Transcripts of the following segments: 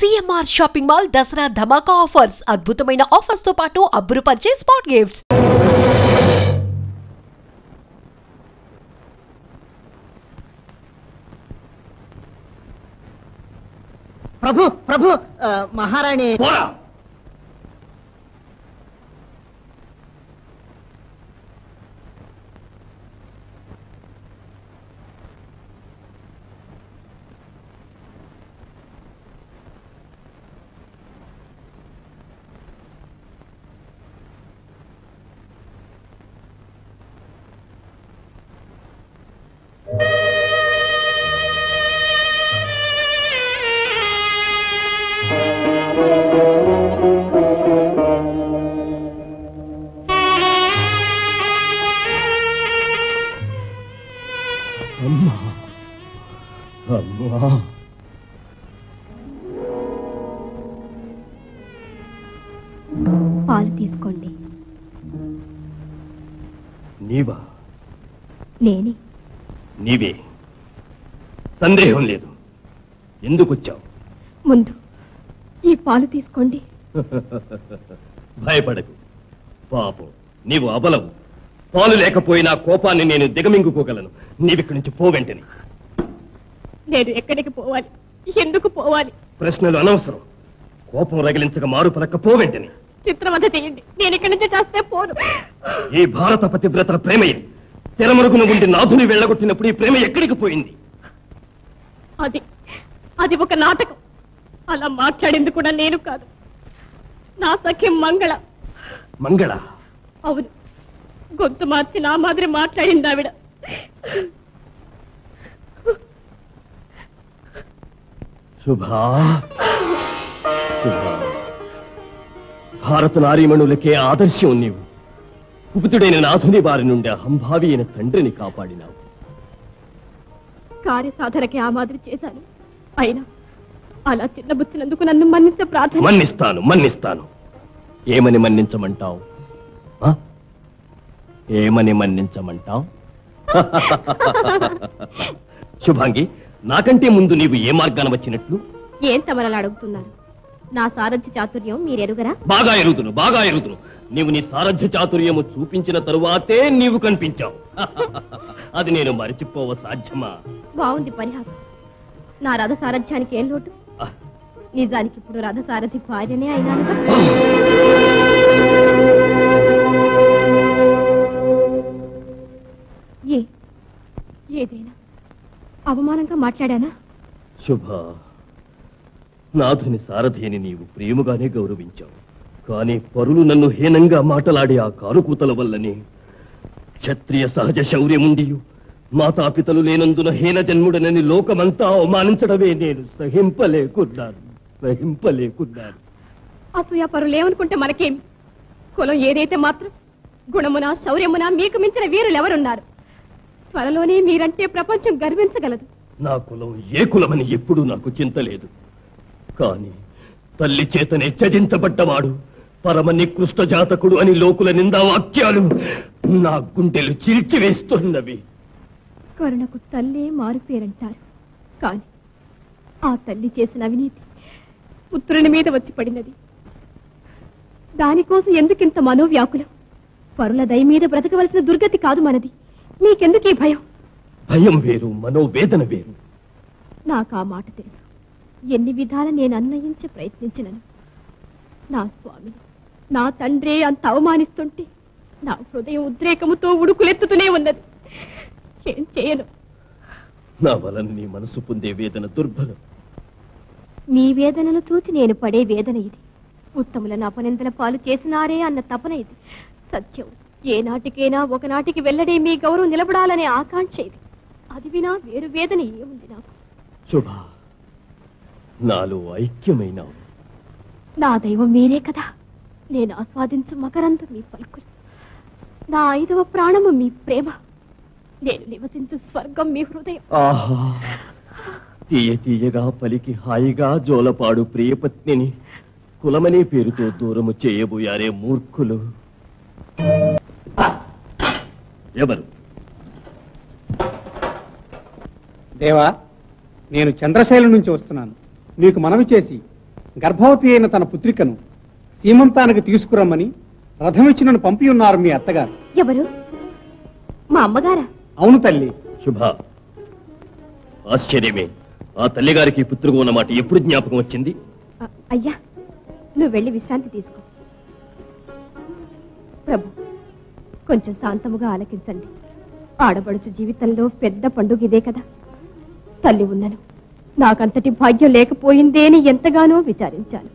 CMR shopping mall Dasara ధమాకా offers అద్భుతమైన offers తో పాటు అబ్బురుపరిచే స్పాట్ గిఫ్ట్స్. ప్రభు ప్రభు మహారాణి పాలు తీసుకోండి. నీవా? నేనే. నీవే, సందేహం లేదు. ఎందుకు వచ్చావు? ముందు ఈ పాలు తీసుకోండి. భయపడకు పాపం, నీవు అబలవు. పాలు లేకపోయినా కోపాన్ని నేను దిగమింగుకోగలను. నీవిక్కడి నుంచి పోవెంటని. నేను ఎక్కడికి పోవాలి? ఎందుకు పోవాలి? ప్రశ్నలు అనవసరం. కోపం రగిలించక మారు పలక పోవెంటని. చిత్రవధ చేయండి, నేను ఇక్కడి నుంచి చేస్తే పోను. ఈ భారత పతివ్రతల ప్రేమయే తెరమరుగున ఉండి నాథుని వెళ్ళగొట్టినప్పుడు ఈ ప్రేమ ఎక్కడికి పోయింది? అది ఒక నాటకం. అలా మాట్లాడింది కూడా నేను కాదు, నా సఖ్యం మంగళ. మంగళ? అవును, గొంతు మార్చి నా మాదిరి మాట్లాడింది ఆవిడ. శుభా, శుభా, భారత నారీమణులకే ఆదర్శం నీవు. కుపితుడైన నాథుని వారి నుండి అహంభావి అయిన తండ్రిని కాపాడినావు. కార్యసాధనకి ఆ మాదిరి చేశాను. అయినా అలా చిన్నబుచ్చినందుకు నన్ను మన్నించ ప్రార్థన. మన్నిస్తాను. ఏమని మన్నించమంటావు? ఏమని మన్నించమంటావు? శుభాంగి, నాకంటే ముందు నీవు ఏ మార్గాన వచ్చినట్లు? ఏం తమరలా అడుగుతున్నారు? నా సారథ్య చాతుర్యం మీరెరుగరా? బాగా ఎరుగుదును. నీవు నీ సారథ్య చాతుర్యము చూపించిన తరువాతే నీవు కనిపించావు. అది నేను మరిచిపోవ సాధ్యమా? బాగుంది పరిహాసం. నా రథ సారథ్యానికి ఏం లోటు? నిజానికి ఇప్పుడు రథ సారథి భార్యనే అయినానుగా. ఏదైనా అవమానంగా మాట్లాడానా? శుభ, నాథుని సారథిని నీవు ప్రేమగానే గౌరవించావు. కానీ పరులు నన్ను హీనంగా మాటలాడి ఆ కారుకూతల వల్లనే క్షత్రియ సహజ శౌర్యముండియు మాతాపితలు లేనందున హీన జన్ముడనని లోకమంతా అవమానించడమే నేను సహింపలేకున్నాను. అసూయ పరులేమనుకుంటే మనకేమి? కులం ఏదైతే మాత్రం గుణమున శౌర్యమున మీకు మించిన వీరులెవరున్నారు? త్వరలోనే మీరంటే ప్రపంచం గర్వించగలదు. నా కులం ఏ కులమని ఎప్పుడూ నాకు చింత లేదు. కాని తల్లి చేతనే త్యజించబడ్డవాడు పరమ నికృష్ట జాతకుడు అని లోకుల నిందా వాక్యాలు నా గుండెలు చీల్చివేస్తున్నవి. కరుణకు తల్లే మారుపేరంటారు. కాని ఆ తల్లి చేసిన అవినీతి పుత్రుని మీద వచ్చి పడినది. దానికోసం ఎందుకింత మనోవ్యాకులం? పరుల దయ మీద బ్రతకవలసిన దుర్గతి కాదు మనది. మీకెందుకు ఈ భయం? భయం వేరు, మనోవేదన వేరు. నాకు ఆ మాట తెలుసు. ఎన్ని విధాల నేను అన్వయించే ప్రయత్నించినను నా స్వామి, నా తండ్రే అంత అవమానిస్తుంటే నా హృదయం ఉద్రేకముతో ఉడుకులెత్తుతూనే ఉన్నది. ఏం చేయను? నా వలన నీ మనసు పొందే వేదన దుర్భరం. మీ వేదనను చూచి నేను పడే వేదన ఇది. ఉత్తములను అపనిందల పాలు చేసినారే అన్న తపన ఇది. సత్యం ఏనాటికైనా ఒకనాటికి వెల్లడే మీ గౌరవం నిలబడాలనే ఆకాంక్ష ఇది. అది వినా వేరు వేదన ఏముంది నాకు? శుభ, నాలో ఐక్యమైనావు. నా దైవం మీరే కదా. నేను ఆస్వాదించు మకరందు మీ పలుకులు. నా 5వ ప్రాణము మీ ప్రేమ. నేను నివసించు స్వర్గం మీ హృదయం. ఆహా, తీయగా పలికి హాయిగా జోలపాడు ప్రియపత్నిని కులమనే పేరుతో దూరము చేయబోయారే మూర్ఖులు. ఎవరు? దేవా, నేను చంద్రశైలం నుంచి వస్తున్నాను. నీకు మనవి చేసి గర్భవతి అయిన తన పుత్రికను సీమంతానికి తీసుకురమ్మని రథమిచ్చి నన్ను పంపి ఉన్నారు మీ అత్తగారు. ఎవరు? మా అమ్మగారా? అవును తల్లి. శుభ, ఆశ్చర్యమే. ఆ తల్లిగారికి పుత్రుగా ఉన్నమాట ఎప్పుడు జ్ఞాపకం వచ్చింది? అయ్యా, నువ్వు వెళ్ళి విశ్రాంతి తీసుకో. ప్రభు, కొంచెం శాంతముగా ఆలకించండి. ఆడబడుచు జీవితంలో పెద్ద పండుగ ఇదే కదా. తల్లి ఉన్నను నాకంతటి భాగ్యం లేకపోయిందే అని ఎంతగానో విచారించాను.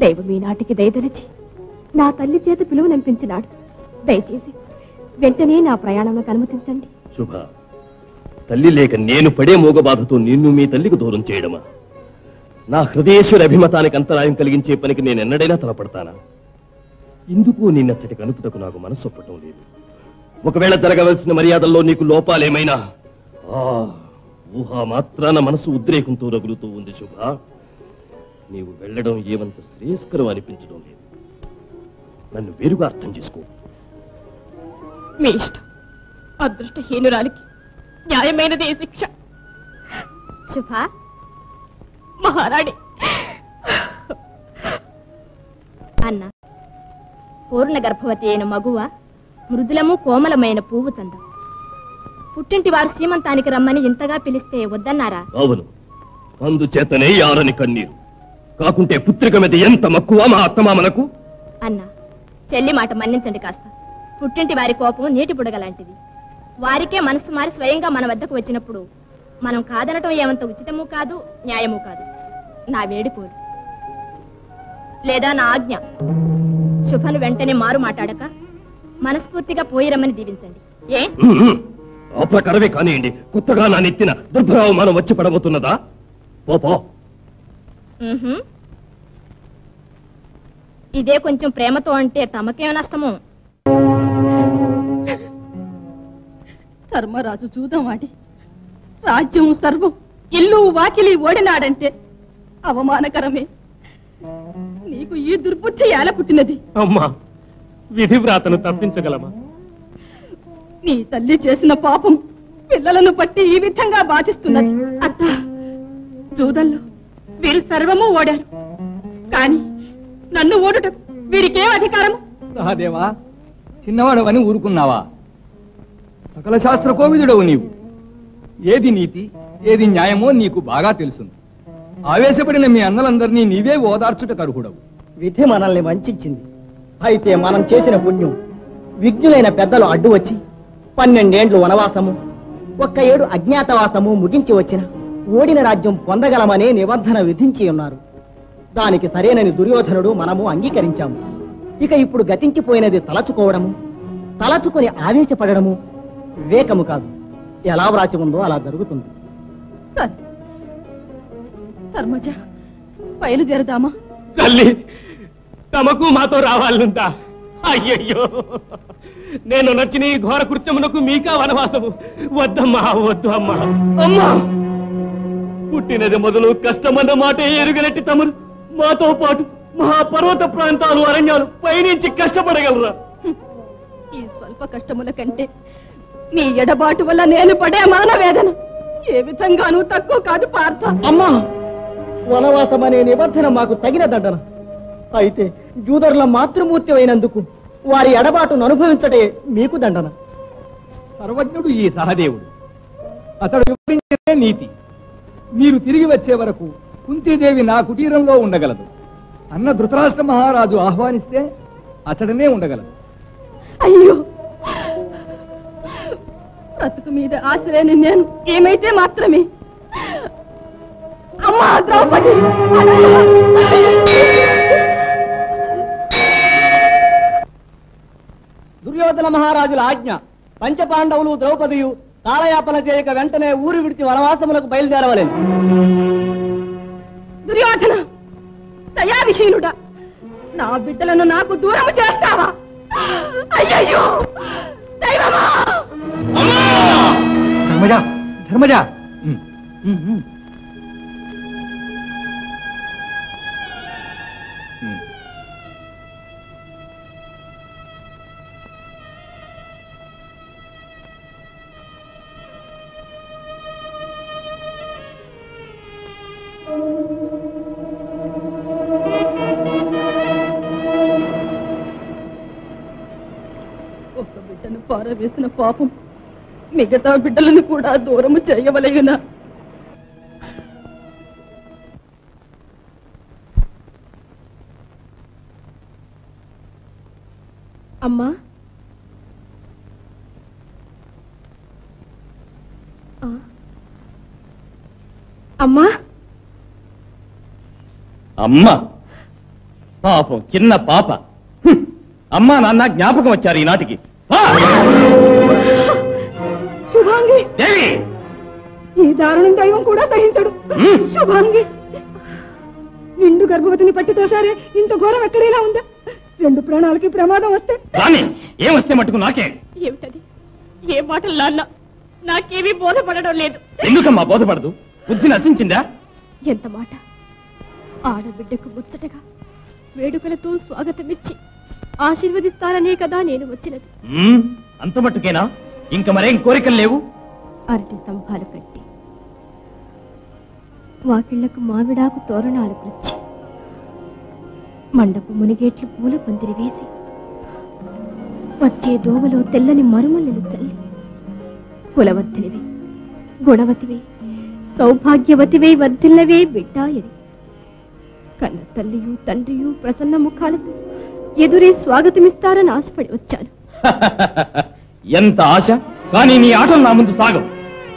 దైవం ఈనాటికి దయదలచి నా తల్లి చేత పిలువనంపించినాడు. దయచేసి వెంటనే నా ప్రయాణంకు అనుమతించండి. శుభ, తల్లి లేక నేను పడే మోగబాధతో నిన్ను మీ తల్లికి దూరం చేయడమా? నా హృదయేశ్వరి అభిమతానికి అంతరాయం కలిగించే పనికి నేను ఎన్నడైనా తలపడతానా? ఇందుకు నిన్నచ్చటి కనుపుటకు నాకు మనసు ఒప్పటం లేదు. ఒకవేళ జరగవలసిన మర్యాదల్లో నీకు లోపాలేమైనా ఊహా మాత్రాన మనసు ఉద్రేకంతో రగులుతూ ఉంది. శుభ, నీవు వెళ్ళడం ఏమంత శ్రేయస్కరం అనిపించడం లేదు. నన్ను వేరుగా అర్థం చేసుకో. మీ ఇష్టం. అదృష్టహీనురాలికి న్యాయమైనదే శిక్ష. శుభ, మహారాణి. అన్న, పూర్ణ గర్భవతి అయిన మగువ మృదులము కోమలమైన పువ్వు చందం. పుట్టింటి వారు సీమంతానికి రమ్మని ఇంతగా పిలిస్తే వద్దన్నారా? అవును, అందుచేతనే యారని కన్నీరు. కాకుంటే పుత్రిక మీద ఎంత మక్కువ మా అత్తమామలకు. అన్న, చెల్లి మాట మన్నించండి కాస్త. పుట్టింటి వారి కోపం నీటి బుడగలాంటిది. వారికే మనసు మారి స్వయంగా మన వద్దకు వచ్చినప్పుడు మనం కాదనటం ఏమంత ఉచితము కాదు, న్యాయము కాదు. నా వేడికోరు లేదా నా ఆజ్ఞ. శుభను వెంటనే మారు మాట్లాడక మనస్ఫూర్తిగా పోయిరమ్మని దీవించండి. ఏ ఆ ప్రకారమే కానివ్వండి. కొత్తగా నా నెత్తిన దుర్భరావమానం వచ్చి పడబోతున్నదా? పోపో. ఇదే కొంచెం ప్రేమతో అంటే తమకేం నష్టము? ధర్మరాజు జూదమాడి రాజ్యం సర్వం ఇల్లు వాకిలి ఓడినాడంటే అవమానకరమే. నీకు ఈ దుర్బుద్ధి ఎలా పుట్టినది? అమ్మా, విధివ్రాతను తప్పించగలమా? నీ తల్లి చేసిన పాపం పిల్లలను బట్టి ఈ విధంగా బాధిస్తున్నది. అత్త, జూదంలో వీరు సర్వము ఓడారు, కాని నన్ను ఓడుట వీరికేం అధికారము? సహదేవా, చిన్నవాడవని ఊరుకున్నావా? సకల శాస్త్ర కోవిదుడవు నీవు. ఏది నీతి ఏది న్యాయమో నీకు బాగా తెలుసును. ఆవేశపడిన మీ అన్నలందరినీ నీవే ఓదార్చుట కరుహుడవు. విధి మనల్ని వంచింది. అయితే మనం చేసిన పుణ్యం విజ్ఞులైన పెద్దలు అడ్డు వచ్చి 12 ఏండ్లు వనవాసము, 1 ఏడు అజ్ఞాతవాసము ముగించి వచ్చిన ఓడిన రాజ్యం పొందగలమనే నిబంధన విధించి ఉన్నారు. దానికి సరేనని దుర్యోధనుడు మనము అంగీకరించాము. ఇక ఇప్పుడు గతించిపోయినది తలచుకోవడము, తలచుకొని ఆవేశపడము వివేకము కాదు. ఎలా వ్రాసి ఉందో అలా జరుగుతుంది. సరే, ధర్మజ, బయలుదేరదామా? తల్లి, తమకు మాతో రావాలంతా. అయ్యయ్యో, నేను నచ్చిన ఈ ఘోర కృత్యమునకు మీకా వనవాసము. వద్దమ్మా, వద్దు అమ్మా. అమ్మా, పుట్టినది మొదలు కష్టమన్న మాట ఎరుగనట్టి తమరు మాతో పాటు మహాపర్వత ప్రాంతాలు అరణ్యాలు పయనించి కష్టపడగలరా? ఈ స్వల్ప కష్టముల కంటే మీ ఎడబాటు వల్ల నేను పడే మాన వేదన ఏ విధంగానూ తక్కువ కాదు పార్థ. అమ్మా, వనవాసం అనే నిబంధన మాకు తగిన దండన. అయితే జూదర్ల మాతృమూర్తి అయినందుకు వారి ఎడబాటును అనుభవించటే మీకు దండన. సర్వజ్ఞుడు ఈ సహదేవుడు. అతడు వివరించే నీతి. మీరు తిరిగి వచ్చే వరకు కుంతీదేవి నా కుటీరంలో ఉండగలదు. అన్న ధృతరాష్ట్ర మహారాజు ఆహ్వానిస్తే అతడనే ఉండగలదు. అయ్యో, బ్రతుకు మీద ఆశ లేని నేను ఏమైతే మాత్రమే. అమ్మా ద్రౌపది, దుర్యోధన మహారాజుల ఆజ్ఞ. పంచపాండవులు ద్రౌపదియు కాలయాపన చేయక వెంటనే ఊరు విడిచి వనవాసములకు బయలుదేరవలేను. దుర్యోధన, దయావిహీనుడా, నా బిడ్డలను నాకు దూరం చేస్తావా? అయ్యయ్యో, దైవమా! ధర్మజ, ధర్మజ. పారవేసిన పాపం మిగతా బిడ్డలను కూడా దూరము చేయవలయునా? అమ్మా, అమ్మా, అమ్మ పాపం, చిన్న పాప. అమ్మా నాన్న జ్ఞాపకం వచ్చారు ఈనాటికి. శుభాంగి, దేవి, ఈ దారుణం దైవం కూడా సహించడు. శుభాంగి, నిండు గర్భవతిని పట్టితో సరే ఇంత ఘోరం ఎక్కడేలా ఉందా? 2 ప్రాణాలకి ప్రమాదం వస్తే ఏమొస్తే మట్టుకు నాకే. ఏమిటది? ఏ మాటలు నాన్న? నాకేమీ బోధపడడం లేదు. ఎందుకమ్మా బోధపడదు? బుద్ధి నశించిందా? ఎంత మాట! ఆడబిడ్డకు ముచ్చటగా వేడుకలతో స్వాగతమిచ్చి ఆశీర్వదిస్తాననే కదా నేను వచ్చినది. అంత మట్టుకేనా? ఇంక మరేం కోరికలు లేవు? అరటి స్తంభాలు కట్టి వాకిళ్లకు మామిడాకు తోరణాలు గుచ్చి మండపు మునిగేట్లు పూల పందిరి వేసి వచ్చే దోవలో తెల్లని మరుమల్లెలు చల్లి కులవర్ధినివి, గుణవతివే, సౌభాగ్యవతివే వర్ధిల్లవే బిడ్డాయని కన్న తల్లియు తండ్రియు ప్రసన్న ముఖాలతో ఎదురే స్వాగతమిస్తారని ఆశపడి వచ్చాను. ఎంత ఆశ! కానీ నీ ఆటలు నా ముందు సాగవు.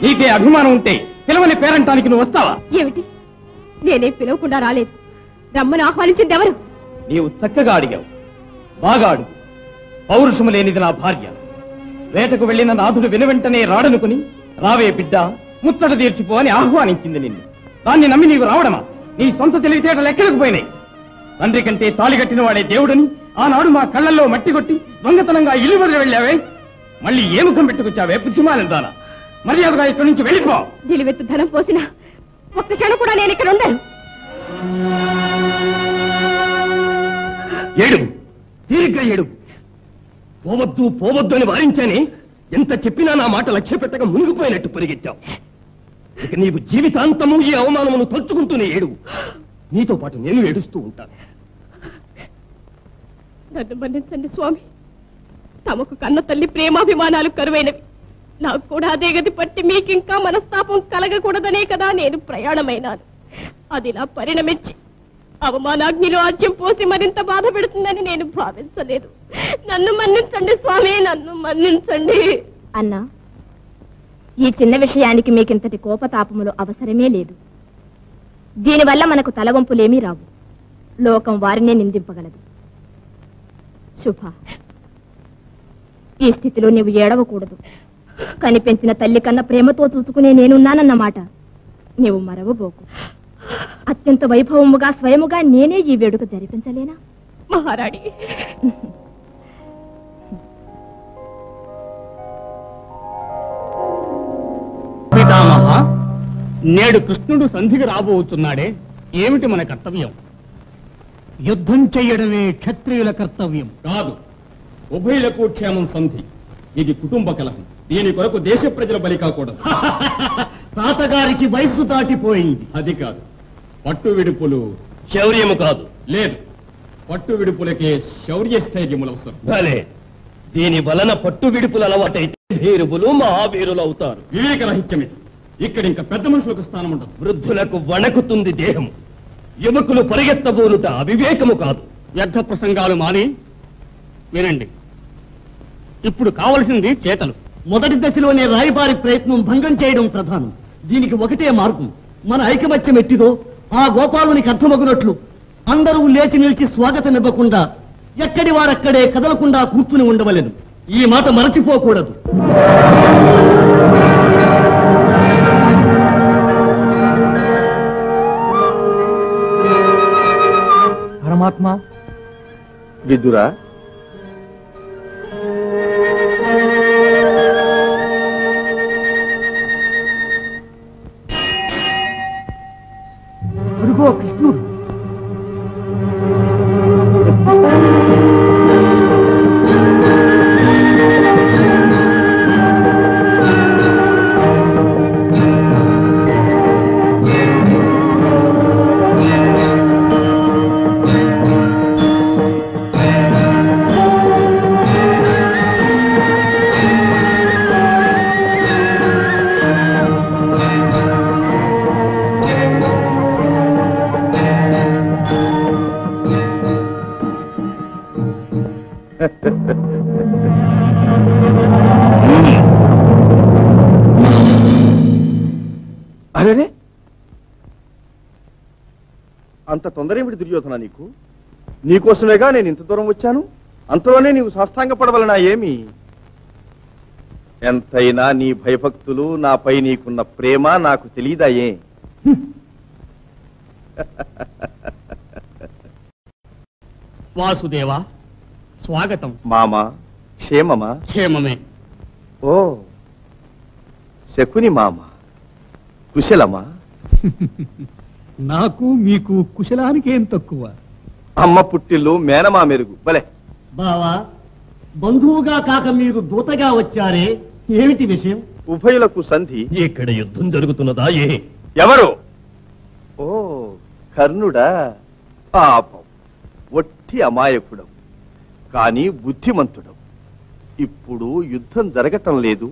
నీకే అభిమానం ఉంటే పిలవని పేరంటానికి నువ్వు వస్తావా? ఏమిటి? నేనే పిలవకుండా రాలేదు. రమ్మను ఆహ్వానించింది ఎవరు? నీవు చక్కగా అడిగావు. బాగా అడుగు. పౌరుషము లేనిది నా భార్య. వేటకు వెళ్లిన నాథుడు వెనువెంటనే రాడనుకుని రావే బిడ్డ, ముచ్చట తీర్చిపో అని ఆహ్వానించింది నిన్ను. దాన్ని నమ్మి నీవు రావడమా? నీ సొంత తెలివితేటలు ఎక్కడికి పోయినాయి? తండ్రి కంటే తాళిగట్టిన వాడే దేవుడని ఆనాడు మా కళ్ళల్లో మట్టి కొట్టి దొంగతనంగా ఇల్లు వదిలి వెళ్ళావే. మళ్ళీ ఏ ముఖం పెట్టుకొచ్చావే బుద్ధిమానం దానా? మర్యాదగా ఇక్కడి నుంచి వెళ్ళిపో. నిలువెత్తు ధనం పోసినా ఒక్క క్షణం కూడా నేను ఇక్కడ ఉండను. ఏడు, తీరిగ్గా ఏడు. పోవద్దు పోవద్దు అని వారించాని ఎంత చెప్పినా నా మాట లక్ష్య పెట్టక మునిగిపోయినట్టు పరిగెత్తావు. ఇక నీవు జీవితాంతము ఈ అవమానమును తలుచుకుంటూనే ఏడు. నీతో పాటు నేను ఏడుస్తూ ఉంటాను. నన్ను మన్నించండి స్వామి. తమకు కన్న తల్లి ప్రేమాభిమానాలు కరువైనవి. నాకు కూడా అదే గతి పట్టి మీకింకా మనస్తాపం కలగకూడదనే కదా నేను ప్రయాణమైనాను. అదిలా పరిణమించి అవమానాగ్నిలో ఆజ్యం పోసి మరింత బాధ పెడుతుందని నేను భావించలేదు. నన్ను మన్నించండి స్వామి, నన్ను మన్నించండి. అన్నా, ఈ చిన్న విషయానికి మీకింతటి కోపతాపములు అవసరమే లేదు. దీనివల్ల మనకు తలవంపులేమీ రావు. లోకం వారినే నిందింపగలదు. శుభ, ఈ స్థితిలో నీవు ఏడవకూడదు. కనిపెంచిన తల్లి కన్నా ప్రేమతో చూసుకునే నేనున్నానన్నమాట నీవు మరవబోకు. అత్యంత వైభవముగా స్వయముగా నేనే ఈ వేడుక జరిపించలేనా? మహారాణి, పితామహ, నేడు కృష్ణుడు సంధికి రాబోతున్నాడే, ఏమిటి మన కర్తవ్యం? యుద్ధం చెయ్యడమే క్షత్రియుల కర్తవ్యం కాదు, ఉభయులకు క్షేమం సంధి. ఇది కుటుంబ కలహం. దీని కొరకు దేశ ప్రజల బలి కాకూడదు. తాతగారికి వయస్సు దాటిపోయింది. అది కాదు, పట్టు విడుపులు శౌర్యము కాదు. లేదు, పట్టు విడుపులకే శౌర్య స్థైర్యములు అవసరం. భలే, దీని వలన పట్టు విడుపులు అలవాటైతే భీరువులు మహావీరులు అవుతారు. వివేక రహిత్యమిది. ఇక్కడ ఇంకా పెద్ద మనుషులకు స్థానం ఉండదు. వృద్ధులకు వణకుతుంది దేహము. యువకులు పరిగెత్తబోలుట అవివేకము కాదు. వ్యర్థ ప్రసంగాలు మాని వినండి. ఇప్పుడు కావలసింది చేతలు. మొదటి దశలోనే రాయబారి ప్రయత్నం భంగం చేయడం ప్రధానం. దీనికి ఒకటే మార్గం. మన ఐకమత్యం ఎట్టిదో ఆ గోపాలునికి అర్థమగునట్లు అందరూ లేచి నిలిచి స్వాగతం ఇవ్వకుండా ఎక్కడి వారక్కడే కదలకుండా కూర్చుని ఉండవలెను. ఈ మాట మరచిపోకూడదు. పరమాత్మ, విదురా, అడుగో కృష్ణుడు. అరేనే, అంత తొందర ఏమిటి దుర్యోధన నీకు? నీకోసమేగా నేను ఇంత దూరం వచ్చాను. అంతలోనే నీవు సాష్టాంగపడవలనా ఏమి? ఎంతైనా నీ భయభక్తులు, నాపై నీకున్న ప్రేమ నాకు తెలియదాయే. వాసుదేవా, స్వాగతం. మామా, క్షేమమా? క్షేమమే. ఓ శకుని మామ, కుశలమా? నాకు మీకు కుశలానికి ఏం తక్కువ? అమ్మ పుట్టిల్లు మేనమా మెరుగు. భలే బావా, బంధువుగా కాక మీరు దూతగా వచ్చారే, ఏమిటి విషయం? ఉభయులకు సంధి. ఇక్కడ యుద్ధం జరుగుతున్నదా? ఏ ఎవరు? ఓ కర్ణుడా? పాపం, ఒట్టి అమాయకుడవు కానీ బుద్ధిమంతుడవు. ఇప్పుడు యుద్ధం జరగటం లేదు,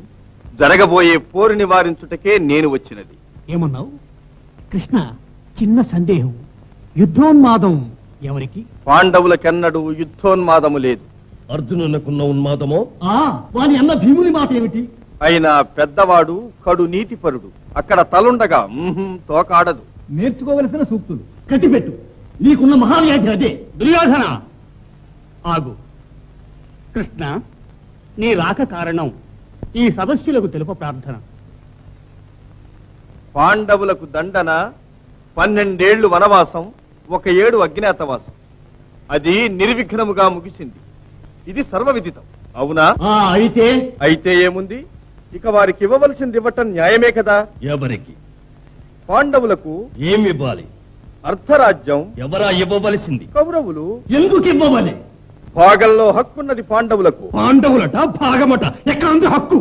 జరగబోయే పోరు నివారించుటకే నేను వచ్చినది. ఏమన్నావు కృష్ణ? చిన్న సందేహం. యుద్ధోన్మాదం ఎవరికి? పాండవులకెన్నడూ యుద్ధోన్మాదము లేదు. అర్జునునకున్న ఉన్మాదమో? వాని అన్న భీముని మాట ఏమిటి? అయినా పెద్దవాడు కడు నీతిపరుడు. అక్కడ తలుండగా తోకాడదు. నేర్చుకోవలసిన సూక్తులు. కట్టిపెట్టు, నీకున్న మహావ్యాధి అదే. దుర్యోధన ఆగు. కృష్ణ, నీ రాక కారణం ఈ సదస్సులకు తెలుప ప్రార్థన. పాండవులకు దండన 12 ఏళ్లు వనవాసం, 1 ఏడు అజ్ఞాతవాసం. అది నిర్విఘ్నముగా ముగిసింది. ఇది సర్వవిదితం, అవునా? అయితే ఏముంది, ఇక వారికి ఇవ్వవలసింది ఇవ్వటం న్యాయమే కదా. ఎవరికి? పాండవులకు ఏమివ్వాలి? అర్ధరాజ్యం. ఎవరా ఇవ్వవలసింది? కౌరవులు. ఎందుకు ఇవ్వవాలి? భాగంలో హక్కున్నది పాండవులకు. పాండవులట భాగమట, ఎక్కడ హక్కు?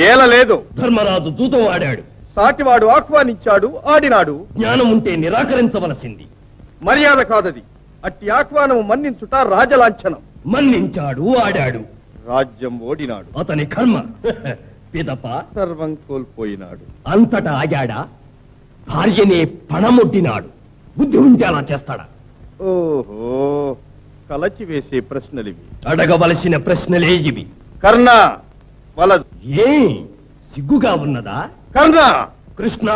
ఏలలేదు. ధర్మరాజు దూతం ఆడాడు, సాటివాడు ఆహ్వానించాడు, ఆడినాడు. జ్ఞానం ఉంటే నిరాకరించవలసింది. మర్యాద కాదది. అట్టి ఆహ్వానం మన్నించుట రాజలాంఛనం. మన్నించాడు, ఆడాడు. రాజ్యం ఓడినాడు. అతని కర్మ. పిదప సర్వం కోల్పోయినాడు. అంతటా ఆగాడా? భార్యనే పణముట్టినాడు. బుద్ధి ఉంటే అలా చేస్తాడా? ఓహో, కలచి వేసే ప్రశ్నలివి. అడగవలసిన ప్రశ్నలే ఇవి. కర్ణ వలదు. ఏ సిగ్గుగా ఉన్నదా? కర్ణ! కృష్ణ,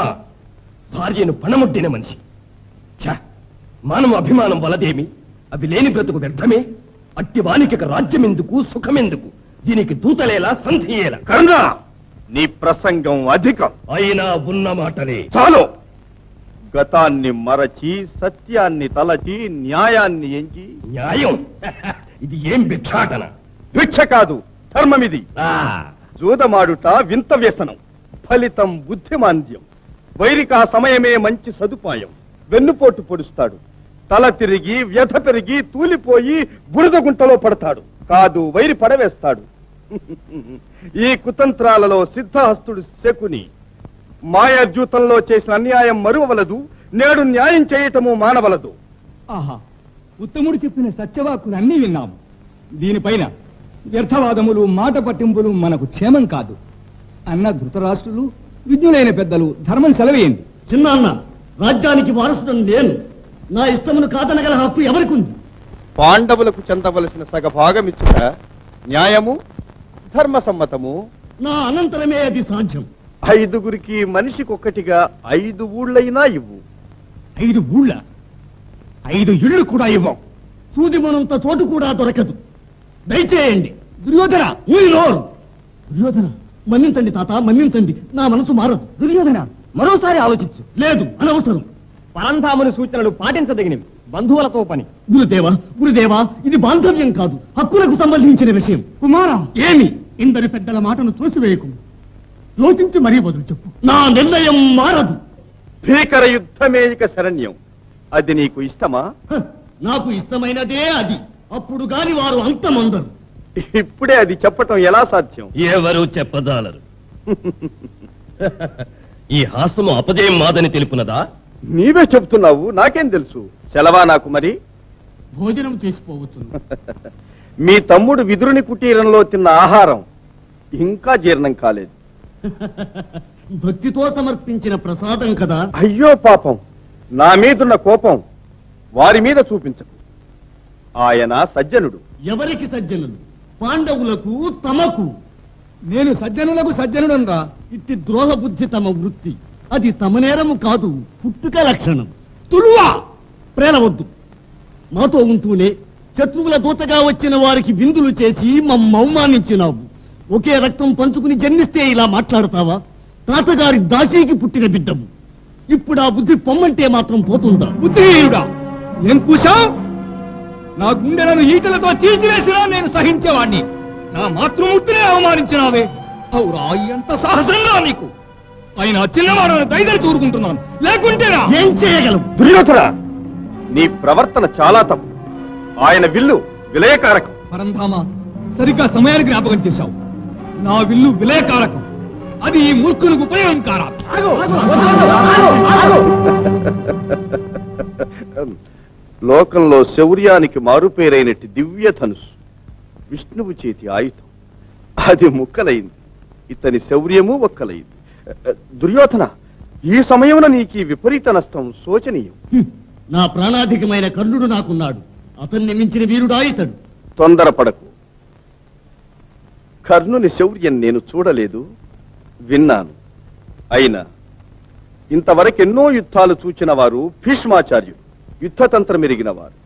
భార్యను పణముట్టిన మనిషి. మానవ అభిమానం వలదేమి? అవి లేని బ్రతుకు వ్యర్థమే. అట్టి వానికి రాజ్యమెందుకు, సుఖమెందుకు? దీనికి దూతలేలా, సంధియేలా? కర్ణ, నీ ప్రసంగం అధికం. అయినా ఉన్న మాటలే చాలు. గతాన్ని మరచి, సత్యాన్ని తలచి, న్యాయాన్ని ఎంచి. న్యాయం? ఇది ఏం భిక్షాటన? భిక్ష కాదు, ధర్మమిది. జూదమాడుట వింత వ్యసనం, ఫలితం బుద్ధిమాంద్యం. వైరికా సమయమే మంచి సదుపాయం. వెన్నుపోటు పొడుస్తాడు, తల తిరిగి, వ్యధ పెరిగి, తూలిపోయి బురద గుంటలో పడతాడు. కాదు, వైరి పడవేస్తాడు. ఈ కుతంత్రాలలో సిద్ధహస్తుడు శకుని. మాయాద్యూతంలో చేసిన అన్యాయం మరువవలదు, నేడు న్యాయం చేయటము మానవలదు. ఆహా, ఉత్తముడు చెప్పిన సత్యవాక్కులు అన్నీ విన్నాము. దీనిపైన వ్యర్థవాదములు, మాట పట్టింపులు మనకు క్షేమం కాదు. అన్న ధృతరాష్ట్రులు, విజ్ఞులైన పెద్దలు ధర్మం సెలవేయండి. చిన్నాన్న, రాజ్యానికి వారసుడని నేను. నా ఇష్టమును కాదనగల హక్కు ఎవరికి ఉంది? పాండవులకు చెందవలసిన సగభాగమిచ్చుట న్యాయము, ధర్మసమ్మతము. నా అనంతరమే అది సాధ్యం. 5గురికి మనిషికొక్కటిగా 5 ఊళ్ళైనా ఇవ్వు. 5 ఊళ్ళ? 5 ఇళ్ళు కూడా ఇవ్వం. సూదిమనంత చోటు కూడా దొరకదు. దయచేయండి. దుర్యోధన! దుర్యోధన, మన్నించండి తాత, మన్నించండి. నా మనసు మారదు. దుర్యోధన, మరోసారి ఆలోచించు. లేదు, అనవసరం. పరంధాముని సూచనలు పాటించదగినవి. బంధువులతో పని. గురుదేవా, ఇది బాంధవ్యం కాదు, హక్కులకు సంబంధించిన విషయం. కుమారా, ఏమి? ఇందరి పెద్దల మాటను తోసివేయకు. లోచించి మరీ బదులు చెప్పు. నా నిర్ణయం మారదు. భీకర యుద్ధమే ఇక శరణ్యం. అది నీకు ఇష్టమా? నాకు ఇష్టమైనదే అది. అప్పుడు గాని వారు అంతమందరు. ఇప్పుడే అది చెప్పటం ఎలా సాధ్యం? ఎవరు చెప్పజాలరు. ఈ హాసము అపజయం మాదని తెలుపునదా? నీవే చెప్తున్నావు, నాకేం తెలుసు. సెలవా నాకు మరి? భోజనం చేసిపోవచ్చు. మీ తమ్ముడు విదురుని కుటీరంలో తిన్న ఆహారం ఇంకా జీర్ణం కాలేదు. భక్తితో సమర్పించిన ప్రసాదం కదా. అయ్యో పాపం, నా మీదున్న కోపం వారి మీద చూపించకు. ఆయన సజ్జనుడు. ఎవరికి సజ్జనులు? పాండవులకు తమకు. నేను సజ్జనులకు సజ్జనుడనరా. ఇట్టి ద్రోహ బుద్ధి తమ వృత్తి. అది తమ నేరము కాదు, పుట్టుక లక్షణం. తులువా ప్రేలవద్దు. మాతో ఉంటూనే శత్రువుల దూతగా వచ్చిన వారికి విందులు చేసి మమ్మ అవమానించినావు. ఒకే రక్తం పంచుకుని జన్మిస్తే ఇలా మాట్లాడతావా? తాతగారి దాసీకి పుట్టిన బిడ్డము. ఇప్పుడు ఆ బుద్ధి పొమ్మంటే మాత్రం పోతుందా? బుద్ధిహీనుడా, ఏం కూసా? నా గుండెలను ఈటలతో చీల్చివేసినా నేను సహించేవాణ్ణి. నా మాతృమూర్తినే అవమానించినావే. అవురా, ఎంత సాహసంగా నీకు! అయినా చిన్నవాడని దయదలి చూరుకుంటున్నాను, లేకుంటేనా? ఏం చేయగలవు? దుర్యోధన, నీ ప్రవర్తన చాలా తప్పు. ఆయన విల్లు విలయకారకం. పరంధామ, సరిగ్గా సమయానికి జ్ఞాపకం చేశావు. నా విల్లు విలయకారకం. అది ఈ మూర్ఖునికి ఉపయోగంకారా? లోకంలో శౌర్యానికి మారుపేరైనట్టి దివ్య ధనుసు విష్ణువు చేతి ఆయుధం. అది ముక్కలైంది. ఇతని శౌర్యము ఒక్కలైంది. దుర్యోధన, ఈ సమయమున నీకు విపరీత నష్టం శోచనీయం. నా ప్రాణాధికమైన కర్ణుడు నాకున్నాడు. అతన్ని మించిన వీరుడా ఇతడు. తొందరపడకు. కర్ణుని శౌర్యం నేను చూడలేదు, విన్నాను. అయినా ఇంతవరకెన్నో యుద్ధాలు చూచిన వారు భీష్మాచార్యులు, యుద్ధతంత్రం ఎరిగిన వారు.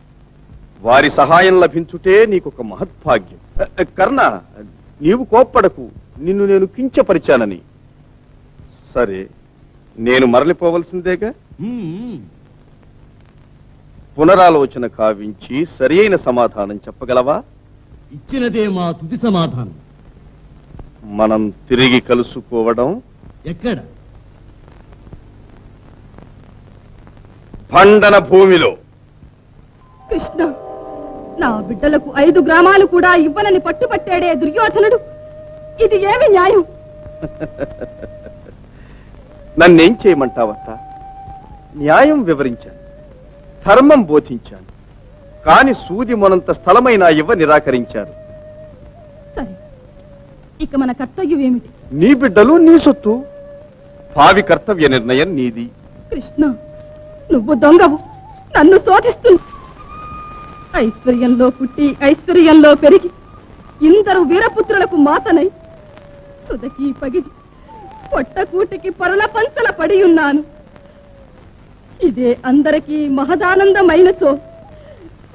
వారి సహాయం లభించుటే నీకొక మహద్భాగ్యం. కర్ణ, నీవు కోప్పడకు. నిన్ను నేను కించపరిచానని. సరే, నేను మరలిపోవలసిందేగా. పునరాలోచన కావించి సరి అయిన సమాధానం చెప్పగలవా? ఇచ్చినదే మా తుది సమాధానం. మనం తిరిగి కలుసుకోవడం ఎక్కడ? భండన భూమిలో. కృష్ణ, నా బిడ్డలకు 5 గ్రామాలు కూడా ఇవ్వనని పట్టుపట్టాడే దుర్యోధనుడు. ఇది ఏమి న్యాయం? నన్నేం చేయమంటావత్త? న్యాయం వివరించాను, ధర్మం బోధించాను. కాని సూది మొనంత స్థలమైనా ఇవ్వ నిరాకరించారు. సరే, ఇక మన కర్తవ్యం ఏమిటి? నీ బిడ్డలు నీ సొత్తు. భావి కర్తవ్య నిర్ణయం నీది. కృష్ణ, నువ్వు దొంగవు. నన్ను శోధిస్తున్నా. ఐశ్వర్యంలో పుట్టి ఐశ్వర్యంలో పెరిగి ఇందరు వీరపుత్రులకు మాతనై సుదకి పగిడి పొట్టకూటికి పరుల పంచల పడి ఉన్నాను. ఇదే అందరికీ మహదానందమైనచో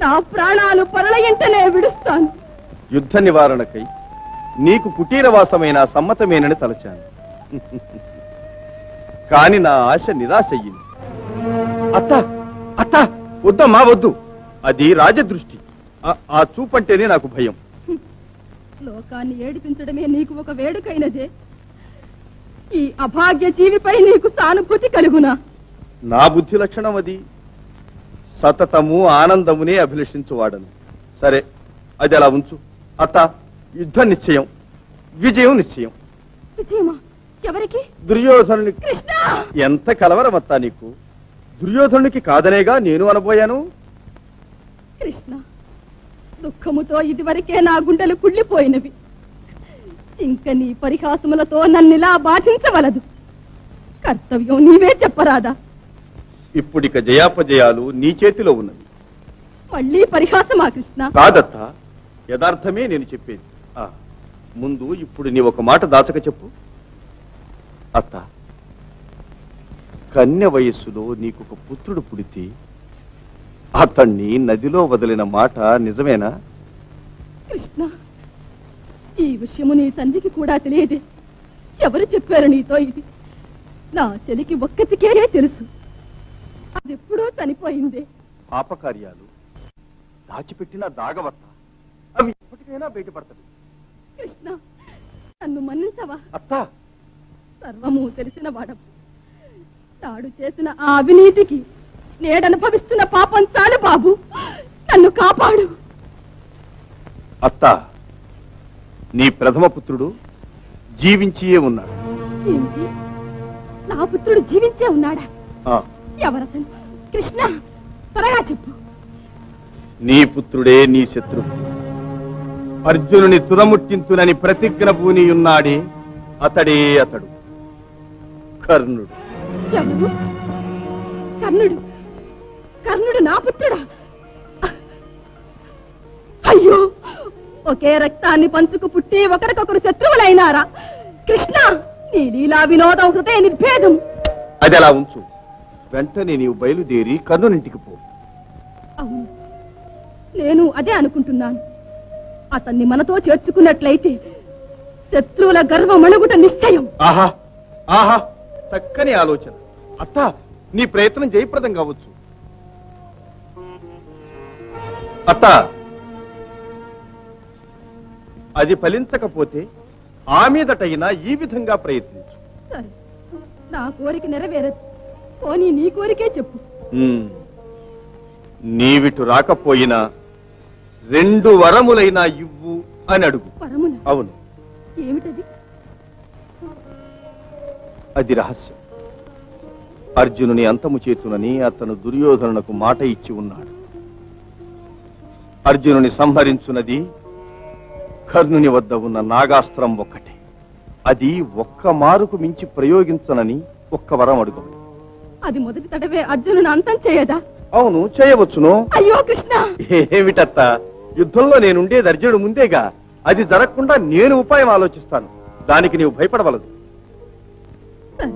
నా ప్రాణాలు పరుల ఎంటనే విడుస్తాను. యుద్ధ నివారణకై నీకు కుటీరవాసమైన సమ్మతమేనని తలచాను. కాని నా ఆశ నిరాశయ్యింది. అత్త అత్త, వద్దమ్మా, వద్దు. అది రాజదృష్టి. ఆ చూపంటేనే నాకు భయం. లోకాన్ని ఏడిపించడమే నీకు ఒక వేడుకైనదే. ఈ అభాగ్య జీవిపై నీకు సానుభూతి కలుగునా? నా బుద్ధి లక్షణం అది. సతతము ఆనందమునే అభిలషించువాడను. సరే, అది అలా ఉంచు. అత్త, యుద్ధం నిశ్చయం, విజయం నిశ్చయం. విజయమా? ఎవరికి? దుర్యోధనుని. కృష్ణ, ఎంత కలవరమత్తా నీకు! దుర్యోధనునికి కాదనేగా నేను అనబోయాను. కృష్ణ, దుఃఖముతో ఇదివరకే నా గుండెలు కుళ్ళిపోయినవి. ఇంక నీ పరిహాసములతో నన్నిలా బాధించవలదు. కర్తవ్యం నీవే చెప్పరాదా? ఇప్పుడిక జయాపజయాలు నీ చేతిలో ఉన్నవి. మళ్ళీ పరిహాసమా కృష్ణ? కాదత్త, యథార్థమే నేను చెప్పేది. ముందు ఇప్పుడు నీ ఒక మాట దాచక చెప్పు. అత్త, కన్య వయస్సులో నీకొక పుత్రుడు పుడితే అతన్ని నదిలో వదిలిన మాట నిజమేనా? కృష్ణ, ఈ విషయము నీ తండ్రికి కూడా తెలియదే. ఎవరు చెప్పారు నీతో ఇది? నా చెలికి ఒక్కతికే తెలుసు. అదెప్పుడో చనిపోయిందే. పాపకార్యాలు దాచిపెట్టిన దాగవత్త, అవి ఎప్పటికైనా బయటపడతాయి. కృష్ణ, నన్ను మన్నించవా? అత్త, సర్వము తెలిసిన వాడవు. తాడు చేసిన ఆ అవినీతికి నేడనుభవిస్తున్న పాపం చాలు బాబు. నన్ను కాపాడు. అత్త, నీ ప్రథమ పుత్రుడు జీవించియే ఉన్నాడు. ఏంటి? నా పుత్రుడు జీవించే ఉన్నాడా? ఆ, ఎవరతను? కృష్ణ, త్వరగా చెప్పు. నీ పుత్రుడే నీ శత్రువు. అర్జునుని తుదముట్టింతునని ప్రతిజ్ఞ పూని ఉన్నాడే, అతడే అతడు. కర్ణుడు. ఎవరు? కర్ణుడు? కర్ణుడు నా పుత్రుడా? అయ్యో, ఒకే రక్తాన్ని పంచుకు పుట్టి ఒకరికొకరు శత్రువులైనారా? కృష్ణ, నీ లీలా వినోదం హృదయ నిర్భేదం. అది అలా ఉంచు. వెంటనే నీవు బయలుదేరి కర్ణునింటికి పో. అవును, నేను అదే అనుకుంటున్నాను. అతన్ని మనతో చేర్చుకున్నట్లయితే శత్రువుల గర్వమణుగుట నిశ్చయం. ఆహా ఆహా, చక్కని ఆలోచన. అత్త, నీ ప్రయత్నం జయప్రదం కావచ్చు. అత్త, అది ఫలించకపోతే ఆ మీదటైనా ఈ విధంగా ప్రయత్నించు. సరే, నా కోరిక నెరవేరదు. పోనీ నీ కోరికే చెప్పు. నీవిటు రాకపోయినా 2 వరములైనా ఇవ్వు అని అడుగు. వరముల? అవును. ఏమిటది? అది రహస్యం. అర్జునుని అంతము చేతునని అతను దుర్యోధనునకు మాట ఇచ్చి ఉన్నాడు. అర్జునుని సంహరించున్నది కర్ణుని వద్ద ఉన్న నాగాస్త్రం ఒక్కటే. అది ఒక్క మారుకు మించి ప్రయోగించనని ఒక్క వరం అడుగు. అది మొదటి తడవే అర్జునుని అంతం చేయదా? అవును, చేయవచ్చును. అయ్యో కృష్ణ! ఏమిటత్త, యుద్ధంలో నేనుండేది అర్జునుడు ముందేగా. అది జరగకుండా నేను ఉపాయం ఆలోచిస్తాను. దానికి నీవు భయపడవలదు. సరే,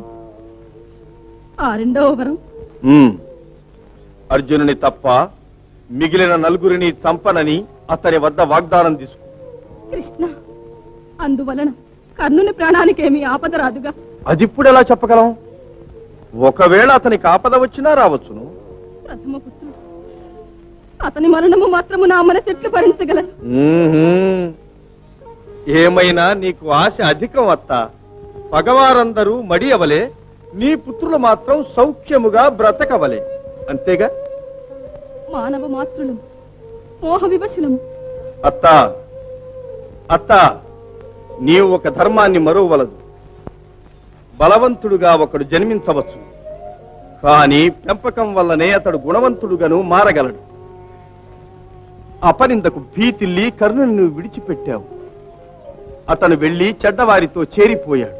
ఆ 2వ వరం? అర్జునుని తప్ప మిగిలిన 4 చంపనని అతని వద్ద వాగ్దానం తీసుకో. కృష్ణ, అందువలన కర్ణుని ప్రాణానికేమీ ఆపద రాదుగా? అదిప్పుడు ఎలా చెప్పగలం? ఒకవేళ అతనికి ఆపద వచ్చినా రావచ్చును. ప్రథమ పుత్రుడు, అతని మరణము మాత్రము నా మనసెట్లు భరించగలదు? ఏమైనా నీకు ఆశ అధికం అత్త. పగవారందరూ మడి అవలే, నీ పుత్రులు మాత్రం సౌఖ్యముగా బ్రతకవలే. అంతేగా? మానవ మాతృలం, మోహ వివశులం. అత్త అత్త, నీవు ఒక ధర్మాన్ని మరువవలదు. బలవంతుడుగా ఒకడు జన్మించవచ్చు, కానీ పెంపకం వల్లనే అతడు గుణవంతుడుగాను మారగలడు. అపనిందకు భీతిల్లి కర్ణుని నువ్వు విడిచిపెట్టావు. అతను వెళ్లి చెడ్డవారితో చేరిపోయాడు.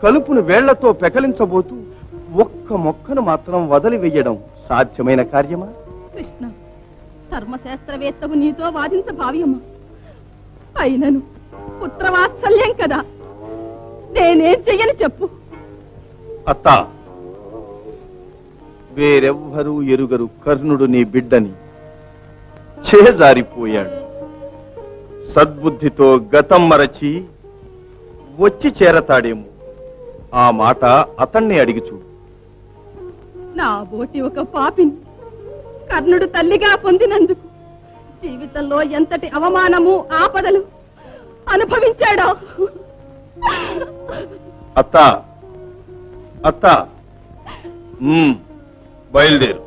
కలుపును వేళ్లతో పెకలించబోతూ ఒక్క మొక్కను మాత్రం వదిలివేయడం సాధ్యమైన కార్యమా? కృష్ణ, ధర్మశాస్త్రవేత్తవు నీతో వాదించ భావ్యమా? అయినను పుత్రవాత్సల్యం కదా, నేనేం చెయ్యని చెప్పు. అత్త, వేరెవ్వరూ ఎరుగరు కర్ణుడు నీ బిడ్డని. చేజారిపోయాడు. సద్బుద్ధితో గతం మరచి వచ్చి చేరతాడేమో. ఆ మాట అతన్ని అడిగి చూడు. నా బోటి ఒక పాపిని కర్ణుడు తల్లిగా పొందినందుకు జీవితంలో ఎంతటి అవమానము ఆపదలు అనుభవించాడో. అత్త అత్త, బయలుదేరు.